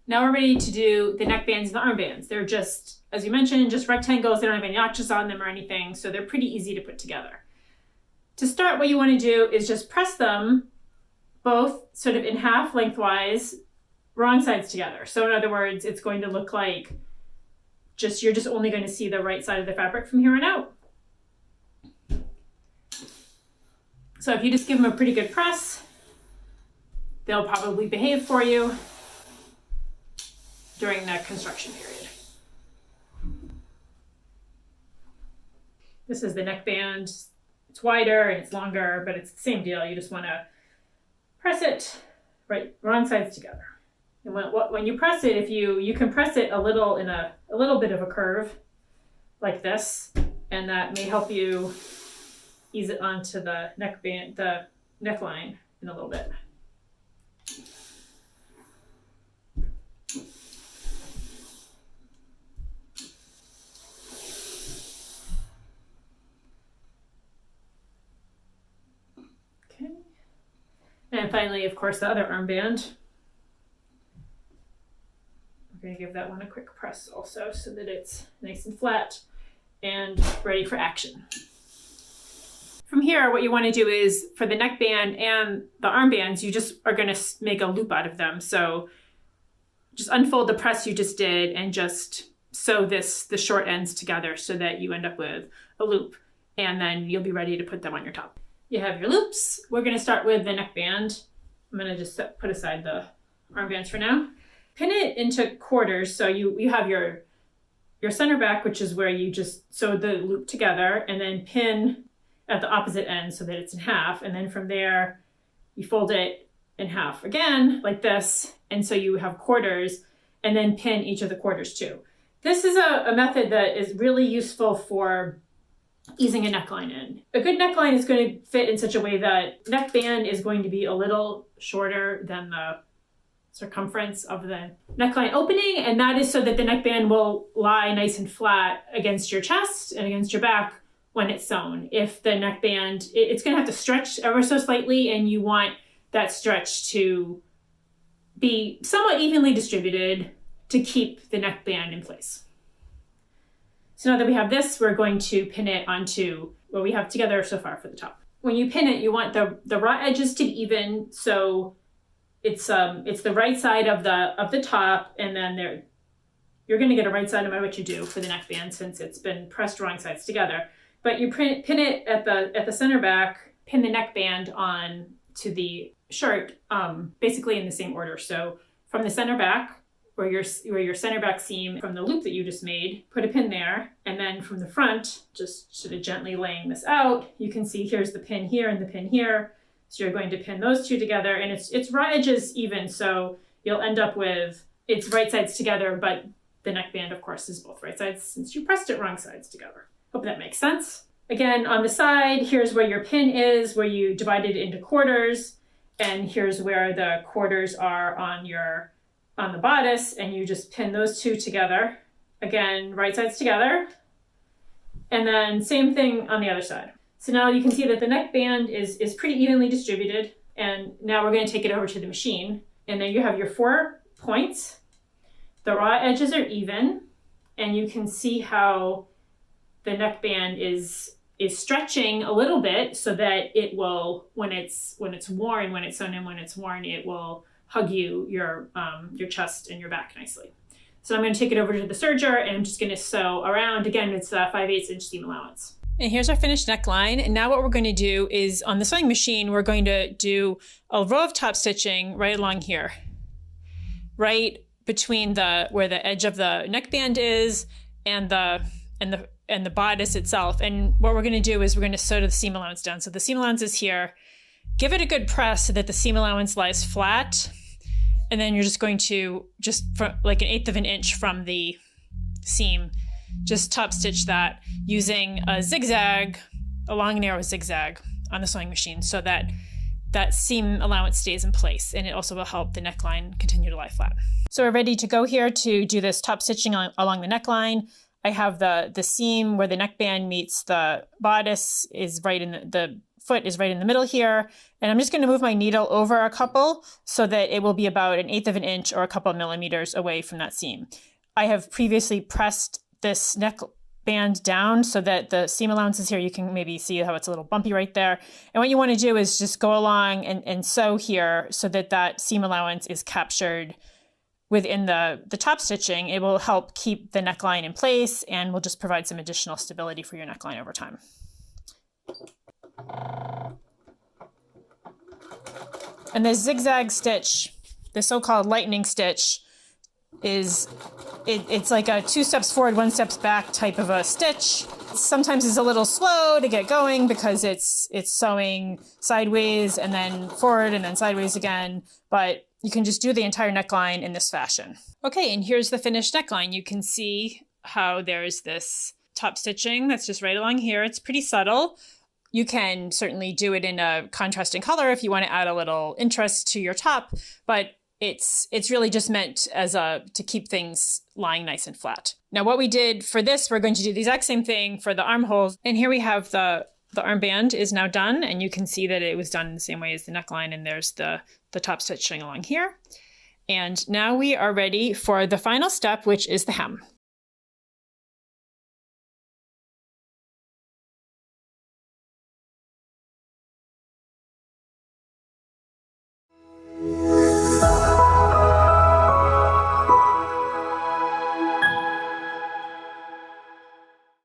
Now we're ready to do the neckbands and the armbands. They're just, as you mentioned, just rectangles. They don't have any notches on them or anything, so they're pretty easy to put together. To start, what you want to do is just press them both sort of in half lengthwise, wrong sides together. So in other words, it's going to look like you're just only going to see the right side of the fabric from here on out. So if you just give them a pretty good press, they'll probably behave for you during the construction period. This is the neckband. It's wider and it's longer, but it's the same deal. You just want to press it right, wrong sides together. And when you press it, if you can press it a little in a little bit of a curve like this, and that may help you ease it onto the neckband, the neckline in a little bit. Okay. And finally, of course, the other armband. We're going to give that one a quick press also so that it's nice and flat and ready for action. From here, what you want to do is for the neckband and the armbands, you just are going to make a loop out of them. So just unfold the press you just did and just sew the short ends together so that you end up with a loop, and then you'll be ready to put them on your top. You have your loops. We're going to start with the neckband. I'm going to just put aside the armbands for now. Pin it into quarters. So you have your center back, which is where you just sew the loop together, and then pin at the opposite end so that it's in half. And then from there, you fold it in half again, like this. And so you have quarters, and then pin each of the quarters too. This is a method that is really useful for easing a neckline in. A good neckline is going to fit in such a way that neckband is going to be a little shorter than the circumference of the neckline opening, and that is so that the neckband will lie nice and flat against your chest and against your back when it's sewn. If the neckband, it's going to have to stretch ever so slightly, and you want that stretch to be somewhat evenly distributed to keep the neckband in place. So now that we have this, we're going to pin it onto what we have together so far for the top. When you pin it, you want the raw edges to be even, so it's the right side of the top, and then you're going to get a right side no matter what you do for the neckband since it's been pressed wrong sides together. But you pin it at the center back, pin the neckband on to the shirt, basically in the same order. So from the center back, where your center back seam from the loop that you just made, put a pin there, and then from the front, just sort of gently laying this out, you can see here's the pin here and the pin here. So you're going to pin those two together, and it's raw edges even, so you'll end up with it's right sides together, but the neckband, of course, is both right sides since you pressed it wrong sides together. Hope that makes sense. Again, on the side, here's where your pin is, where you divided it into quarters, and here's where the quarters are on the bodice, and you just pin those two together. Again, right sides together, and then same thing on the other side. So now you can see that the neckband is pretty evenly distributed, and now we're going to take it over to the machine, and then you have your 4 points. The raw edges are even, and you can see how the neckband is stretching a little bit so that it will, when it's worn, when it's sewn in, when it's worn, it will hug your chest and your back nicely. So I'm going to take it over to the serger, and I'm just going to sew around. Again, it's a 5/8 inch seam allowance. And here's our finished neckline. And now what we're going to do is on the sewing machine, we're going to do a row of top stitching right along here, right between where the edge of the neckband is and the bodice itself. And what we're going to do is we're going to sew the seam allowance down. So the seam allowance is here. Give it a good press so that the seam allowance lies flat. And then you're just going to, just for like 1/8 of an inch from the seam, just top stitch that using a zigzag, a long narrow zigzag on the sewing machine so that that seam allowance stays in place, and it also will help the neckline continue to lie flat. So we're ready to go here to do this top stitching along the neckline. I have the seam where the neckband meets the bodice is right in the foot is right in the middle here. And I'm just going to move my needle over a couple so that it will be about 1/8 of an inch or a couple of millimeters away from that seam. I have previously pressed this neckband down so that the seam allowance is here. You can maybe see how it's a little bumpy right there. And what you want to do is just go along and sew here so that that seam allowance is captured within the top stitching. It will help keep the neckline in place and will just provide some additional stability for your neckline over time. And the zigzag stitch, the so-called lightning stitch, it's like a 2 steps forward, 1 steps back type of a stitch. Sometimes it's a little slow to get going because it's sewing sideways and then forward and then sideways again, but you can just do the entire neckline in this fashion. Okay, and here's the finished neckline. You can see how there's this top stitching that's just right along here. It's pretty subtle. You can certainly do it in a contrasting color if you want to add a little interest to your top, but it's really just meant as to keep things lying nice and flat. Now what we did for this, we're going to do the exact same thing for the armholes. And here we have the armband is now done, and you can see that it was done in the same way as the neckline, and there's the top stitching along here. And now we are ready for the final step, which is the hem.